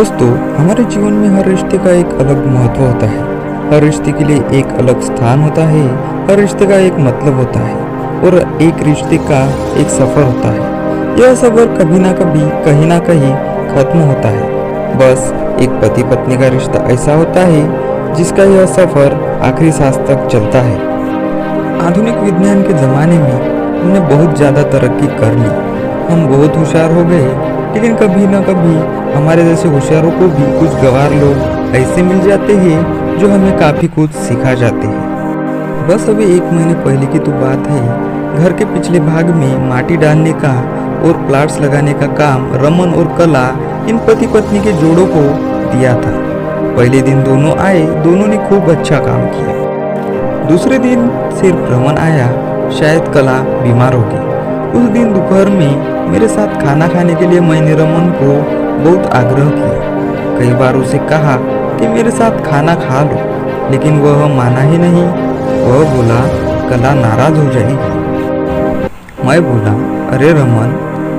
दोस्तों, हमारे जीवन में हर रिश्ते का एक अलग महत्व होता है। हर रिश्ते के लिए एक अलग स्थान होता है। हर रिश्ते का एक मतलब होता है और एक रिश्ते का एक सफ़र होता है। यह सफ़र कभी ना कभी कहीं ना कहीं खत्म होता है। बस एक पति पत्नी का रिश्ता ऐसा होता है जिसका यह सफ़र आखिरी सांस तक चलता है। आधुनिक विज्ञान के ज़माने में हमने बहुत ज़्यादा तरक्की कर ली। हम बहुत होशियार हो गए, लेकिन कभी ना कभी हमारे जैसे होशियारों को भी कुछ गंवार लोग ऐसे मिल जाते हैं जो हमें काफ़ी कुछ सिखा जाते हैं। बस अभी 1 महीने पहले की तो बात है। घर के पिछले भाग में माटी डालने का और प्लांट्स लगाने का काम रमन और कला इन पति पत्नी के जोड़ों को दिया था। पहले दिन दोनों आए, दोनों ने खूब अच्छा काम किया। दूसरे दिन सिर्फ रमन आया, शायद कला बीमार हो गई। उस दिन दोपहर में मेरे साथ खाना खाने के लिए मैंने रमन को बहुत आग्रह किया। कई बार उसे कहा कि मेरे साथ खाना खा लो, लेकिन वह माना ही नहीं। वह बोला कला नाराज हो जाएगी। मैं बोला, अरे रमन,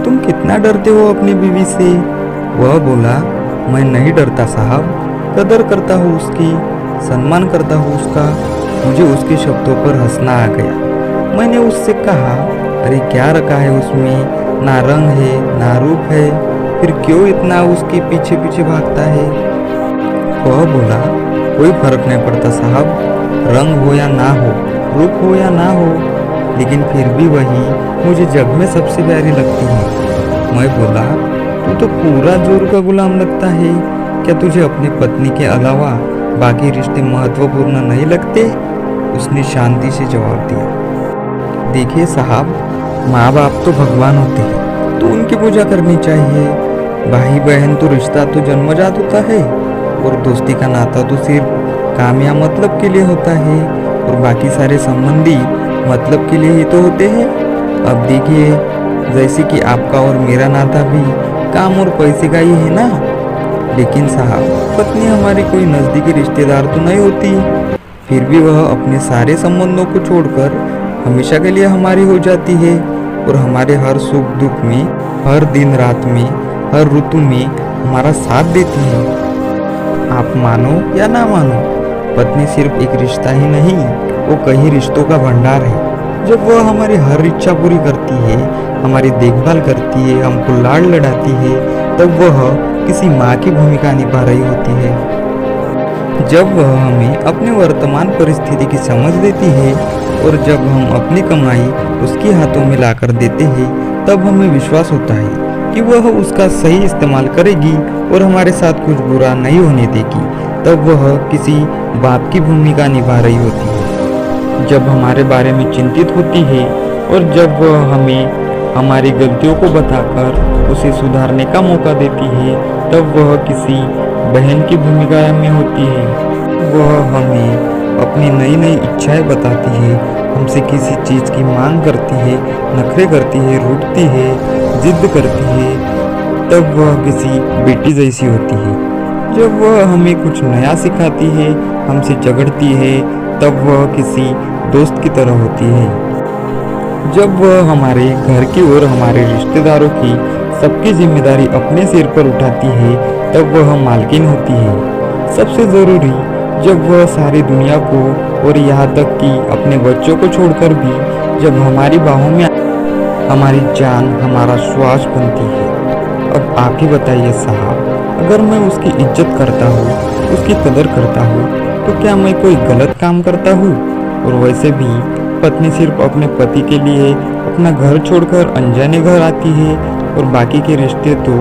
तुम कितना डरते हो अपनी बीवी से। वह बोला, मैं नहीं डरता साहब, कदर करता हूँ उसकी, सम्मान करता हूँ उसका। मुझे उसके शब्दों पर हंसना आ गया। मैंने उससे कहा, अरे क्या रखा है उसमें, ना रंग है ना रूप है, फिर क्यों इतना उसके पीछे पीछे भागता है। वह बोला, कोई फर्क नहीं पड़ता साहब, रंग हो या ना हो, रूप हो या ना हो, लेकिन फिर भी वही मुझे जग में सबसे प्यारी लगती है। मैं बोला, तू तो पूरा जोर का गुलाम लगता है। क्या तुझे अपनी पत्नी के अलावा बाकी रिश्ते महत्वपूर्ण नहीं लगते। उसने शांति से जवाब दिया, देखिए साहब, माँ बाप तो भगवान होते हैं, तो उनकी पूजा करनी चाहिए। भाई बहन तो रिश्ता तो जन्मजात होता है, और दोस्ती का नाता तो सिर्फ काम या मतलब के लिए होता है, और बाकी सारे संबंधी मतलब के लिए ही तो होते हैं। अब देखिए, जैसे कि आपका और मेरा नाता भी काम और पैसे का ही है ना। लेकिन साहब, पत्नी हमारी कोई नज़दीकी रिश्तेदार तो नहीं होती, फिर भी वह अपने सारे संबंधों को छोड़कर हमेशा के लिए हमारी हो जाती है, और हमारे हर सुख दुख में, हर दिन रात में, हर ऋतु में हमारा साथ देती है। आप मानो या ना मानो, पत्नी सिर्फ एक रिश्ता ही नहीं, वो कई रिश्तों का भंडार है। जब वह हमारी हर इच्छा पूरी करती है, हमारी देखभाल करती है, हमको लाड़ लड़ाती है, तब वह किसी माँ की भूमिका निभा रही होती है। जब वह हमें अपने वर्तमान परिस्थिति की समझ देती है, और जब हम अपनी कमाई उसके हाथों में लाकर देते हैं, तब हमें विश्वास होता है कि वह उसका सही इस्तेमाल करेगी और हमारे साथ कुछ बुरा नहीं होने देगी। तब वह किसी बाप की भूमिका निभा रही होती है, जब हमारे बारे में चिंतित होती है, और जब वह हमें हमारी गलतियों को बताकर उसे सुधारने का मौका देती है, तब वह किसी बहन की भूमिका में होती है। वह हमें अपनी नई नई इच्छाएं बताती है, हमसे किसी चीज़ की मांग करती है, नखरे करती है, रूठती है, जिद करती है, तब वह किसी बेटी जैसी होती है। जब वह हमें कुछ नया सिखाती है, हमसे झगड़ती है, तब वह किसी दोस्त की तरह होती है। जब वह हमारे घर की और हमारे रिश्तेदारों की सबकी जिम्मेदारी अपने सिर पर उठाती है, तब वह मालकिन होती है। सबसे ज़रूरी, जब वह सारी दुनिया को और यहाँ तक कि अपने बच्चों को छोड़कर भी जब हमारी बाहों में हमारी जान, हमारा श्वास बनती है। अब आप ही बताइए साहब, अगर मैं उसकी इज्जत करता हूँ, उसकी कदर करता हूँ, तो क्या मैं कोई गलत काम करता हूँ। और वैसे भी पत्नी सिर्फ अपने पति के लिए अपना घर छोड़कर अनजाने घर आती है, और बाकी के रिश्ते तो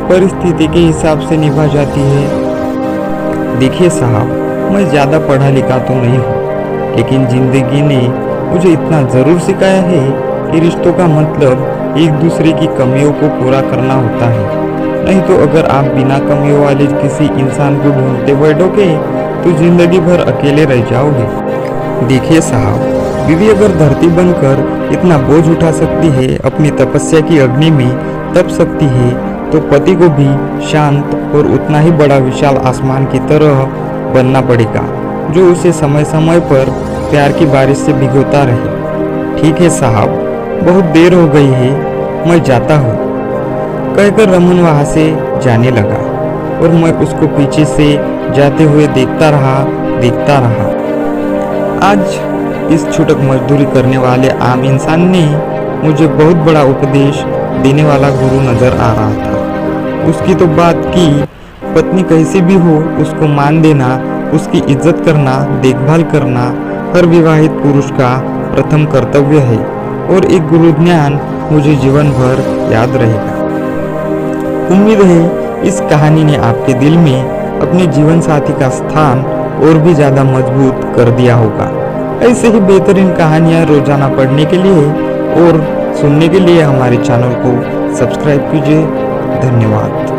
परिस्थिति के हिसाब से निभा जाती है। देखिए साहब, मैं ज़्यादा पढ़ा लिखा तो नहीं हूँ, लेकिन ज़िंदगी ने मुझे इतना ज़रूर सिखाया है कि रिश्तों का मतलब एक दूसरे की कमियों को पूरा करना होता है। नहीं तो अगर आप बिना कमियों वाले किसी इंसान को ढूंढते बैठोगे, तो ज़िंदगी भर अकेले रह जाओगे। देखिए साहब, बीवी अगर धरती बनकर इतना बोझ उठा सकती है, अपनी तपस्या की अग्नि में तप सकती है, तो पति को भी शांत और उतना ही बड़ा विशाल आसमान की तरह बनना पड़ेगा, जो उसे समय समय पर प्यार की बारिश से भिगोता रहे। ठीक है साहब, बहुत देर हो गई है, मैं जाता हूँ, कहकर रमन वहाँ से जाने लगा। और मैं उसको पीछे से जाते हुए देखता रहा। आज इस छूटक मजदूरी करने वाले आम इंसान ने मुझे बहुत बड़ा उपदेश देने वाला गुरु नजर आ रहा था। उसकी तो बात की पत्नी कैसी भी हो उसको मान देना, उसकी इज्जत करना, देखभाल करना हर विवाहित पुरुष का प्रथम कर्तव्य है और एक गुरु ज्ञान मुझे जीवन भर याद रहेगा। उम्मीद है इस कहानी ने आपके दिल में अपने जीवन साथी का स्थान और भी ज्यादा मजबूत कर दिया होगा। ऐसे ही बेहतरीन कहानियां रोजाना पढ़ने के लिए और सुनने के लिए हमारे चैनल को सब्सक्राइब कीजिए। धन्यवाद।